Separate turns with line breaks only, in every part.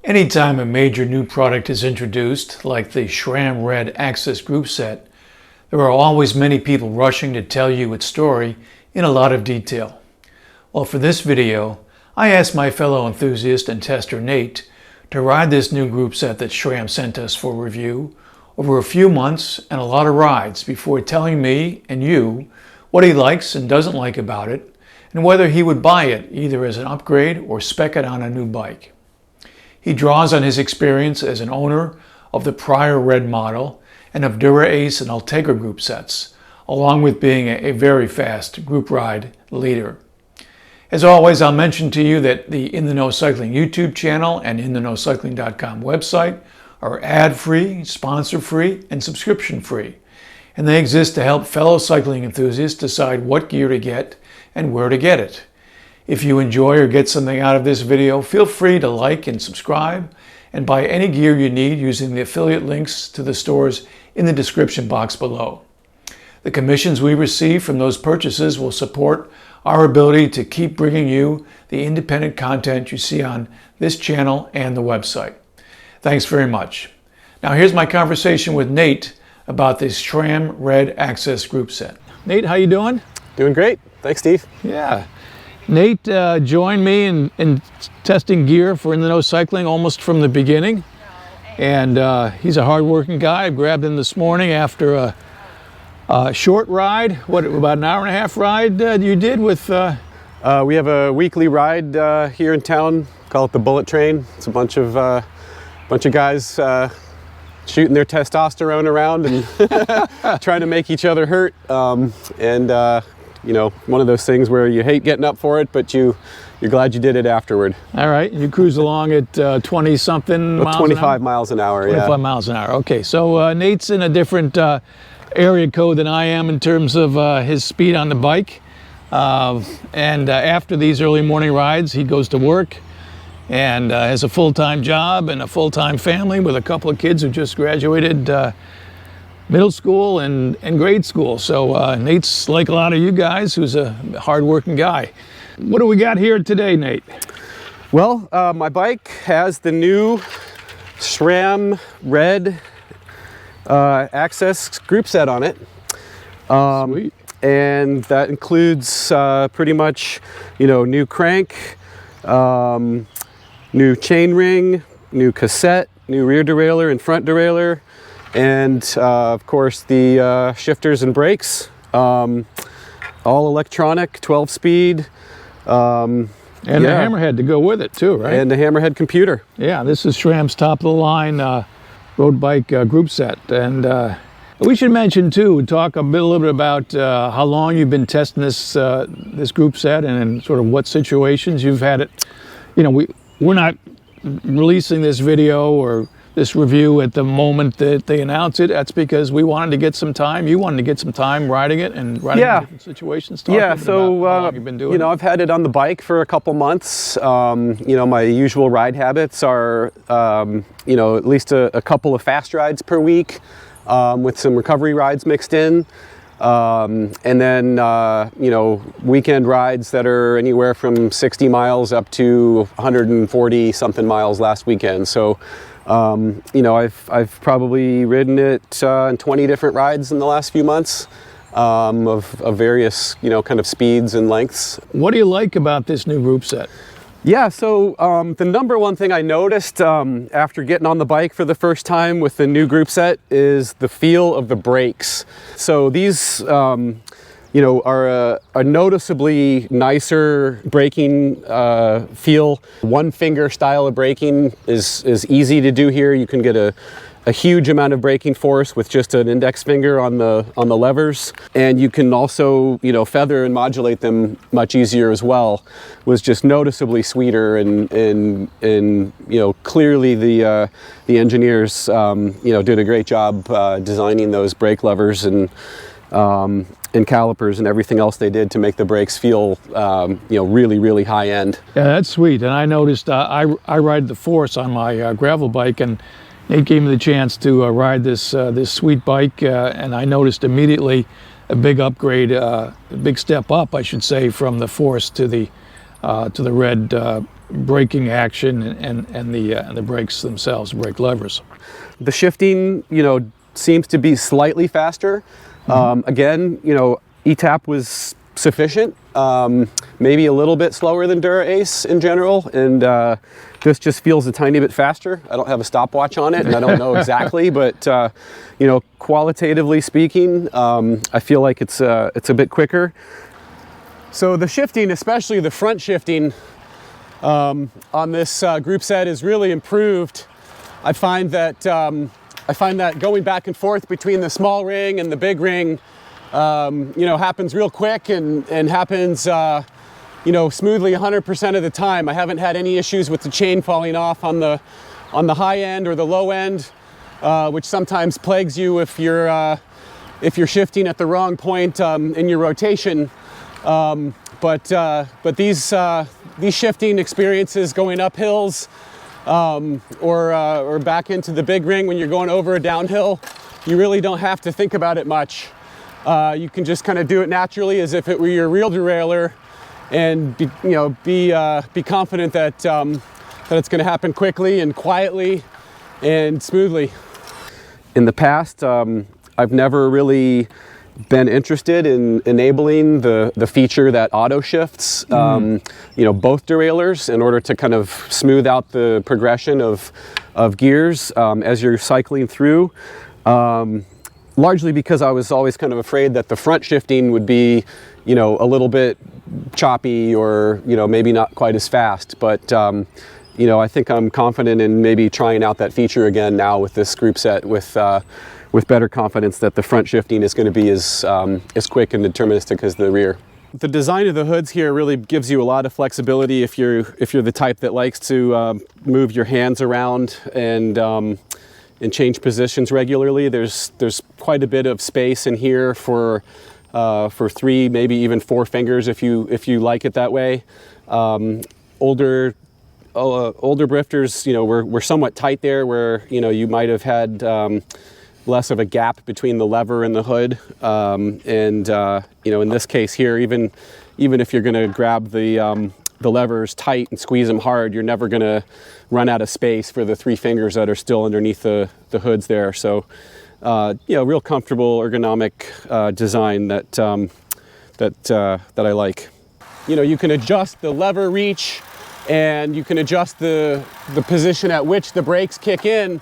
Anytime a major new product is introduced, like the SRAM Red AXS group set, there are always many people rushing to tell you its story in a lot of detail. Well, for this video, I asked my fellow enthusiast and tester Nate to ride this new group set that SRAM sent us for review over a few months and a lot of rides before telling me and you what he likes and doesn't like about it, and whether he would buy it either as an upgrade or spec it on a new bike. He draws on his experience as an owner of the prior Red model and of Dura-Ace and Ultegra group sets, along with being a very fast group ride leader. As always, I'll mention to you that the In the Know Cycling YouTube channel and inthenowcycling.com website are ad-free, sponsor-free, and subscription-free, and they exist to help fellow cycling enthusiasts decide what gear to get and where to get it. If you enjoy or get something out of this video, feel free to like and subscribe and buy any gear you need using the affiliate links to the stores in the description box below. The commissions we receive from those purchases will support our ability to keep bringing you the independent content you see on this channel and the website. Thanks very much. Now here's my conversation with Nate about this SRAM Red AXS group set. Nate, how you doing?
Doing great. Thanks, Steve.
Yeah. Nate joined me in testing gear for In the Know Cycling almost from the beginning, and he's a hard-working guy. I grabbed him this morning after a short ride. What, about an hour and a half ride you did with?
We have a weekly ride here in town. Call it the Bullet Train. It's a bunch of guys shooting their testosterone around and trying to make each other hurt. You know, one of those things where you hate getting up for it, but you're glad you did it afterward.
All right, you cruise along at 20-something miles
25 miles an hour,
25 miles an hour, okay. So Nate's in a different area code than I am in terms of his speed on the bike. After these early morning rides, he goes to work and has a full-time job and a full-time family with a couple of kids who just graduated middle school and grade school. So Nate's like a lot of you guys, who's a hard-working guy. What do we got here today, Nate?
Well, my bike has the new SRAM Red AXS group set on it.
Sweet.
And that includes pretty much, you know, new crank, new chain ring, new cassette, new rear derailleur and front derailleur, and of course the shifters and brakes, all electronic, 12-speed.
And the hammerhead to go with it too, right?
And the hammerhead computer.
Yeah, this is SRAM's top-of-the-line road bike group set. And we should mention too, talk a little bit about how long you've been testing this this group set and in sort of what situations you've had it. You know, we're not releasing this video or this review at the moment that they announce it. That's because we wanted to get some time. You wanted to get some time riding it and riding in different situations. Talk
yeah, so
how long you've been doing
you know, I've had it on the bike for a couple months. You know, my usual ride habits are you know, at least a couple of fast rides per week with some recovery rides mixed in. And then, you know, weekend rides that are anywhere from 60 miles up to 140 something miles last weekend. So, you know, I've probably ridden it in 20 different rides in the last few months of various, you know, kind of speeds and lengths.
What do you like about this new group set?
Yeah, so the number one thing I noticed after getting on the bike for the first time with the new group set is the feel of the brakes. So these, you know, are a noticeably nicer braking feel. One finger style of braking is easy to do here. You can get a huge amount of braking force with just an index finger on the levers, and you can also, you know, feather and modulate them much easier as well. Was just noticeably sweeter, and you know, clearly the engineers you know, did a great job designing those brake levers and calipers and everything else they did to make the brakes feel you know, really high end.
Yeah, that's sweet. And I noticed I ride the Force on my gravel bike, and Nate gave me the chance to ride this this sweet bike, and I noticed immediately a big upgrade, a big step up, I should say, from the Force to the Red braking action and the brakes themselves, brake levers.
The shifting, you know, seems to be slightly faster. Again, you know, ETAP was sufficient, maybe a little bit slower than Dura-Ace in general, and this just feels a tiny bit faster. I don't have a stopwatch on it, and I don't know exactly, but you know, qualitatively speaking, I feel like it's a bit quicker. So the shifting, especially the front shifting on this group set, is really improved. I find that going back and forth between the small ring and the big ring, you know, happens real quick and happens, you know, smoothly 100% of the time. I haven't had any issues with the chain falling off on the high end or the low end, which sometimes plagues you if you're shifting at the wrong point in your rotation. But these shifting experiences going up hills or back into the big ring when you're going over a downhill, you really don't have to think about it much. You can just kind of do it naturally as if it were your real derailleur, and be confident that that it's going to happen quickly and quietly and smoothly. In the past, I've never really been interested in enabling the feature that auto shifts, you know, both derailleurs in order to kind of smooth out the progression of gears as you're cycling through. Largely because I was always kind of afraid that the front shifting would be, you know, a little bit choppy or, you know, maybe not quite as fast. But, you know, I think I'm confident in maybe trying out that feature again now with this group set with better confidence that the front shifting is going to be as quick and deterministic as the rear. The design of the hoods here really gives you a lot of flexibility if you're the type that likes to move your hands around and change positions regularly. There's quite a bit of space in here for 3, maybe even 4 fingers if you like it that way. Older drifters, you know, were somewhat tight there, where, you know, you might have had less of a gap between the lever and the hood. You know, in this case here, even if you're going to grab the levers tight and squeeze them hard, you're never going to run out of space for the 3 fingers that are still underneath the hoods there. So, you know, real comfortable, ergonomic design that I like. You know, you can adjust the lever reach, and you can adjust the position at which the brakes kick in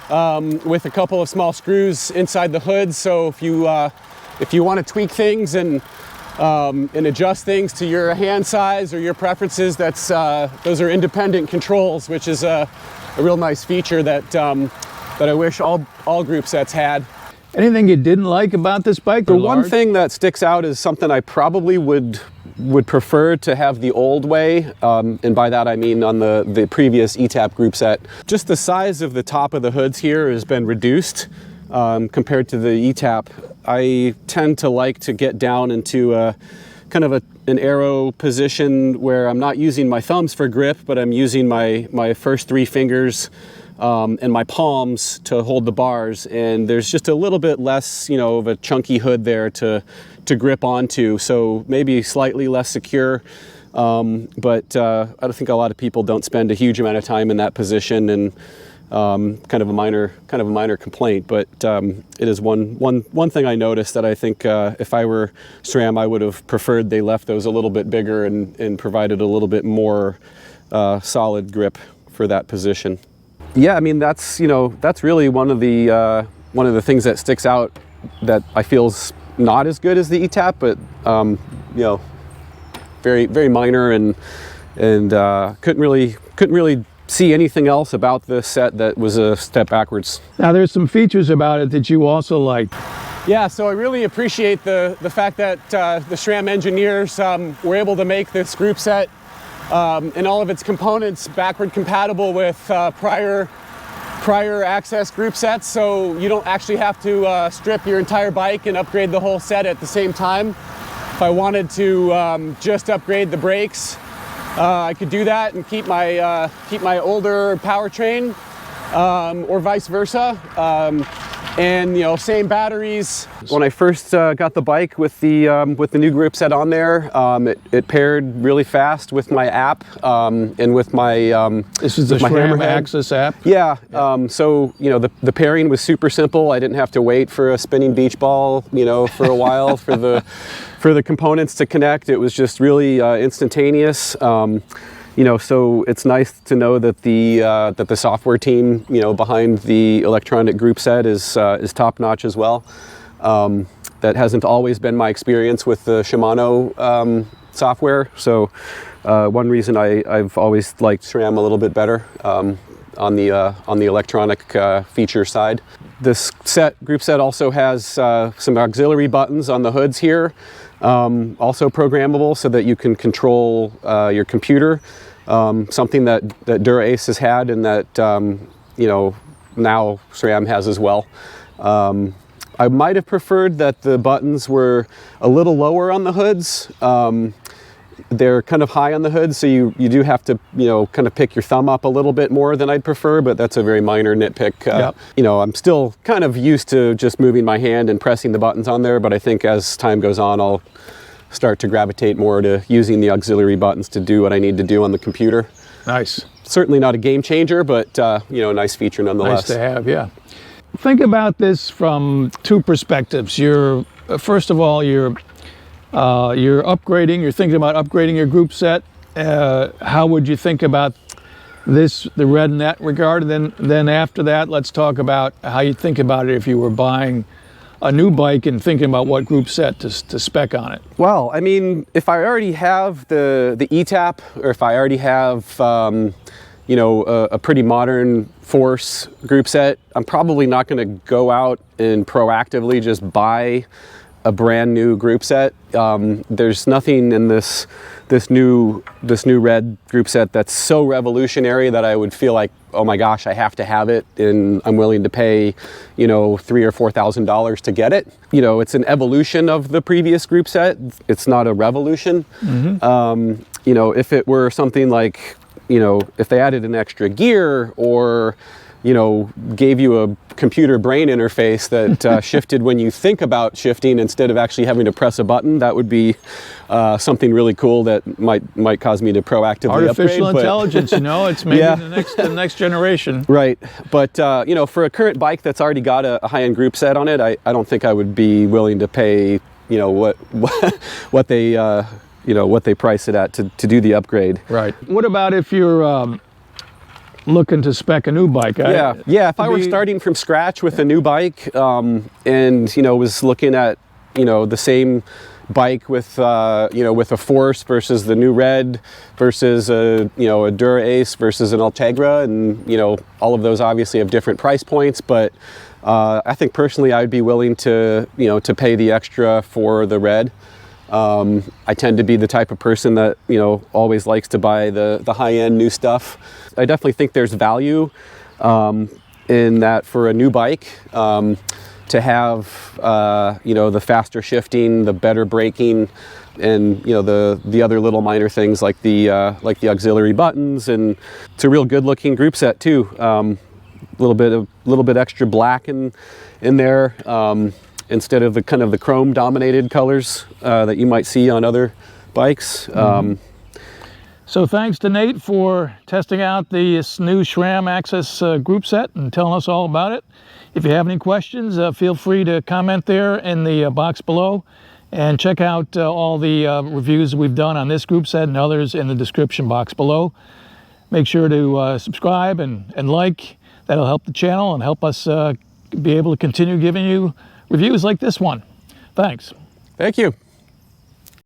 with a couple of small screws inside the hood. So if you want to tweak things and adjust things to your hand size or your preferences, those are independent controls, which is a real nice feature that I wish all group sets had.
Anything you didn't like about this bike?
The one thing that sticks out is something I probably would prefer to have the old way, and by that I mean on the previous ETAP group set. Just the size of the top of the hoods here has been reduced compared to the ETAP. I tend to like to get down into kind of an aero position where I'm not using my thumbs for grip, but I'm using my first 3 fingers and my palms to hold the bars, and there's just a little bit less, you know, of a chunky hood there to grip onto, so maybe slightly less secure, but I think a lot of people don't spend a huge amount of time in that position, and kind of a minor complaint, but it is one thing I noticed that I think if I were SRAM, I would have preferred they left those a little bit bigger and provided a little bit more solid grip for that position. Yeah, I mean, that's really one of the things that sticks out that I feel's not as good as the ETAP, but you know, very minor, and couldn't really see anything else about this set that was a step backwards.
Now, there's some features about it that you also like.
Yeah, so I really appreciate the fact that the SRAM engineers were able to make this group set and all of its components backward compatible with prior AXS group sets, so you don't actually have to strip your entire bike and upgrade the whole set at the same time. If I wanted to just upgrade the brakes, I could do that and keep my older powertrain, or vice versa. And you know, same batteries. When I first got the bike with the new group set on there, it paired really fast with my app and with my
this is the SRAM AXS app.
Yeah. So you know, the pairing was super simple. I didn't have to wait for a spinning beach ball, you know, for a while for the components to connect. It was just really instantaneous. You know, so it's nice to know that the software team, you know, behind the electronic group set is top notch as well. That hasn't always been my experience with the Shimano software. So one reason I've always liked SRAM a little bit better on the electronic feature side. This group set also has some auxiliary buttons on the hoods here, also programmable so that you can control your computer. Something that Dura-Ace has had and that you know, now SRAM has as well. I might have preferred that the buttons were a little lower on the hoods. They're kind of high on the hood, so you do have to, you know, kind of pick your thumb up a little bit more than I'd prefer, but that's a very minor nitpick.
Yep.
You know, I'm still kind of used to just moving my hand and pressing the buttons on there, but I think as time goes on, I'll start to gravitate more to using the auxiliary buttons to do what I need to do on the computer.
Nice.
Certainly not a game changer, but you know, a nice feature nonetheless.
Nice to have, yeah. Think about this from two perspectives. You're first of all, you're upgrading. You're thinking about upgrading your group set. How would you think about the Red in that regard? And then after that, let's talk about how you think about it if you were buying a new bike and thinking about what group set to spec on it.
Well, I mean, if I already have the E-Tap, or if I already have you know, a pretty modern Force group set, I'm probably not going to go out and proactively just buy a brand new group set. There's nothing in this new Red group set that's so revolutionary that I would feel like, oh my gosh, I have to have it, and I'm willing to pay, you know, $3,000 or $4,000 to get it. You know, it's an evolution of the previous group set. It's not a revolution. Mm-hmm. You know, if it were something like, you know, if they added an extra gear, or you know, gave you a computer brain interface that shifted when you think about shifting instead of actually having to press a button, that would be something really cool that might cause me to proactively
artificial
upgrade.
Intelligence, you know, it's maybe
Yeah.
the next generation.
Right, but you know, for a current bike that's already got a high-end group set on it, I don't think I would be willing to pay, you know, what they you know, what they price it at to do the upgrade.
Right. What about if you're looking to spec a new bike?
Yeah. If I were starting from scratch with a new bike, and you know, was looking at, you know, the same bike with you know, with a Force versus the new Red versus a, you know, a Dura-Ace versus an Ultegra, and you know, all of those obviously have different price points, but I think personally I would be willing to, you know, to pay the extra for the Red. I tend to be the type of person that, you know, always likes to buy the high-end new stuff. I definitely think there's value in that for a new bike, to have you know, the faster shifting, the better braking, and you know, the other little minor things like the auxiliary buttons, and it's a real good-looking group set too. A little bit extra black in there. Instead of the kind of the chrome dominated colors that you might see on other bikes.
So thanks to Nate for testing out this new SRAM AXS group set and telling us all about it. If you have any questions, feel free to comment there in the box below, and check out all the reviews we've done on this group set and others in the description box below. Make sure to subscribe and like. That'll help the channel and help us be able to continue giving you reviews like this one. Thanks.
Thank you.